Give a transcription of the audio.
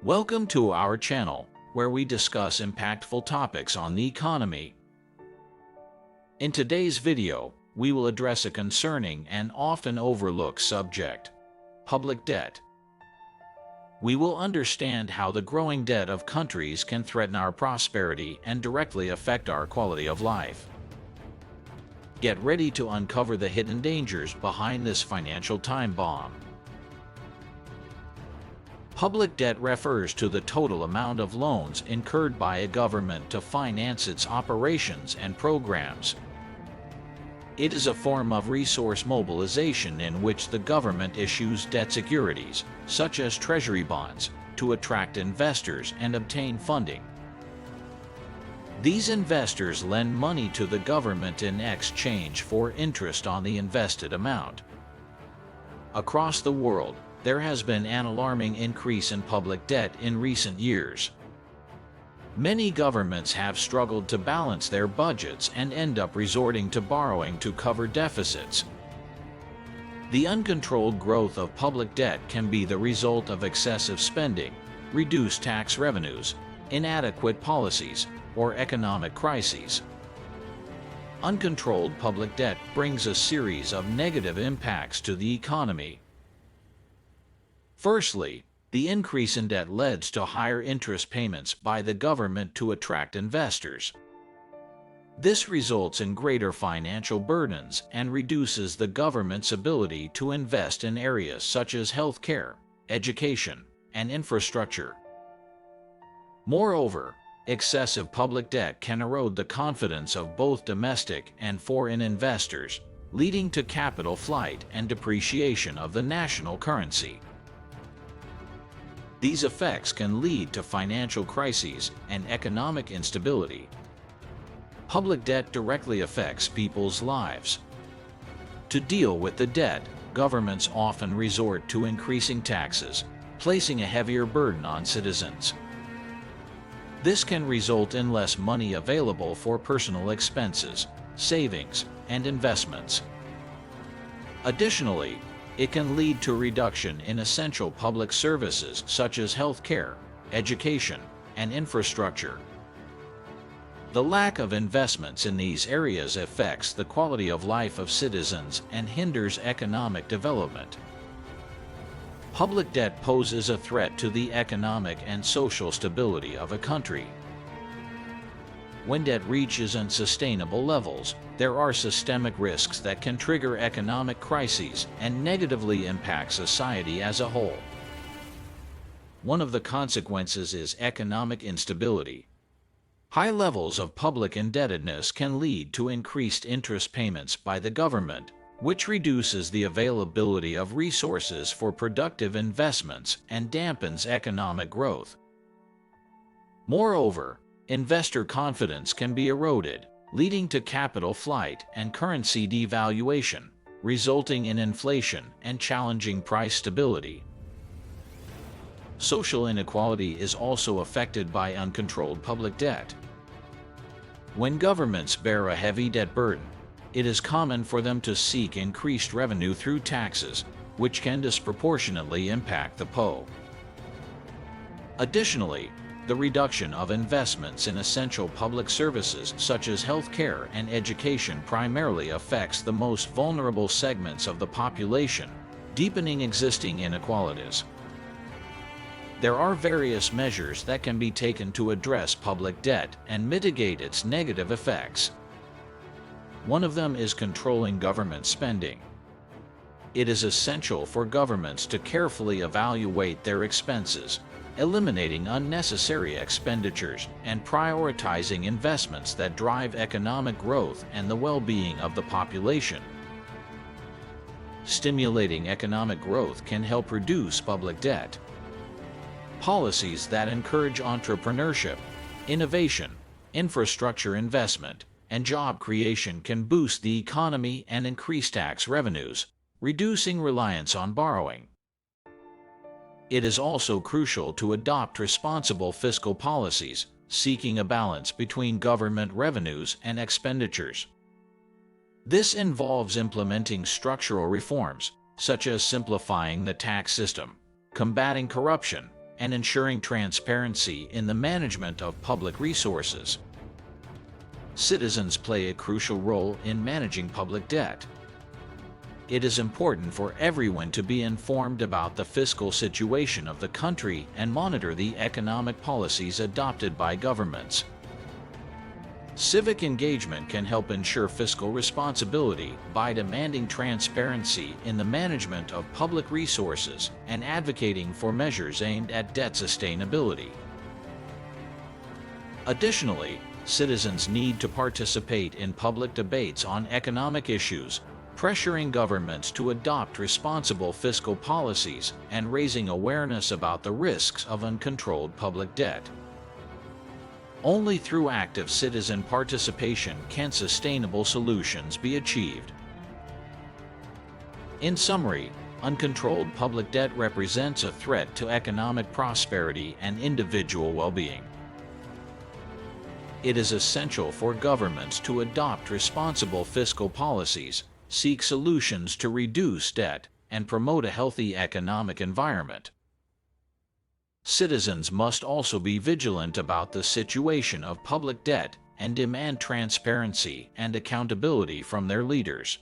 Welcome to our channel, where we discuss impactful topics on the economy. In today's video, we will address a concerning and often overlooked subject: public debt. We will understand how the growing debt of countries can threaten our prosperity and directly affect our quality of life. Get ready to uncover the hidden dangers behind this financial time bomb. Public debt refers to the total amount of loans incurred by a government to finance its operations and programs. It is a form of resource mobilization in which the government issues debt securities, such as treasury bonds, to attract investors and obtain funding. These investors lend money to the government in exchange for interest on the invested amount. Across the world, there has been an alarming increase in public debt in recent years. Many governments have struggled to balance their budgets and end up resorting to borrowing to cover deficits. The uncontrolled growth of public debt can be the result of excessive spending, reduced tax revenues, inadequate policies, or economic crises. Uncontrolled public debt brings a series of negative impacts to the economy. Firstly, the increase in debt leads to higher interest payments by the government to attract investors. This results in greater financial burdens and reduces the government's ability to invest in areas such as healthcare, education, and infrastructure. Moreover, excessive public debt can erode the confidence of both domestic and foreign investors, leading to capital flight and depreciation of the national currency. These effects can lead to financial crises and economic instability. Public debt directly affects people's lives. To deal with the debt, governments often resort to increasing taxes, placing a heavier burden on citizens. This can result in less money available for personal expenses, savings, and investments. Additionally, it can lead to a reduction in essential public services such as healthcare, education, and infrastructure. The lack of investments in these areas affects the quality of life of citizens and hinders economic development. Public debt poses a threat to the economic and social stability of a country. When debt reaches unsustainable levels, there are systemic risks that can trigger economic crises and negatively impact society as a whole. One of the consequences is economic instability. High levels of public indebtedness can lead to increased interest payments by the government, which reduces the availability of resources for productive investments and dampens economic growth. Moreover, investor confidence can be eroded, leading to capital flight and currency devaluation, resulting in inflation and challenging price stability. Social inequality is also affected by uncontrolled public debt. When governments bear a heavy debt burden, it is common for them to seek increased revenue through taxes, which can disproportionately impact the poor. Additionally, the reduction of investments in essential public services such as healthcare and education primarily affects the most vulnerable segments of the population, deepening existing inequalities. There are various measures that can be taken to address public debt and mitigate its negative effects. One of them is controlling government spending. It is essential for governments to carefully evaluate their expenses, eliminating unnecessary expenditures and prioritizing investments that drive economic growth and the well-being of the population. Stimulating economic growth can help reduce public debt. Policies that encourage entrepreneurship, innovation, infrastructure investment, and job creation can boost the economy and increase tax revenues, reducing reliance on borrowing. It is also crucial to adopt responsible fiscal policies, seeking a balance between government revenues and expenditures. This involves implementing structural reforms, such as simplifying the tax system, combating corruption, and ensuring transparency in the management of public resources. Citizens play a crucial role in managing public debt. It is important for everyone to be informed about the fiscal situation of the country and monitor the economic policies adopted by governments. Civic engagement can help ensure fiscal responsibility by demanding transparency in the management of public resources and advocating for measures aimed at debt sustainability. Additionally, citizens need to participate in public debates on economic issues, pressuring governments to adopt responsible fiscal policies and raising awareness about the risks of uncontrolled public debt. Only through active citizen participation can sustainable solutions be achieved. In summary, uncontrolled public debt represents a threat to economic prosperity and individual well-being. It is essential for governments to adopt responsible fiscal policies, seek solutions to reduce debt, and promote a healthy economic environment. Citizens must also be vigilant about the situation of public debt and demand transparency and accountability from their leaders.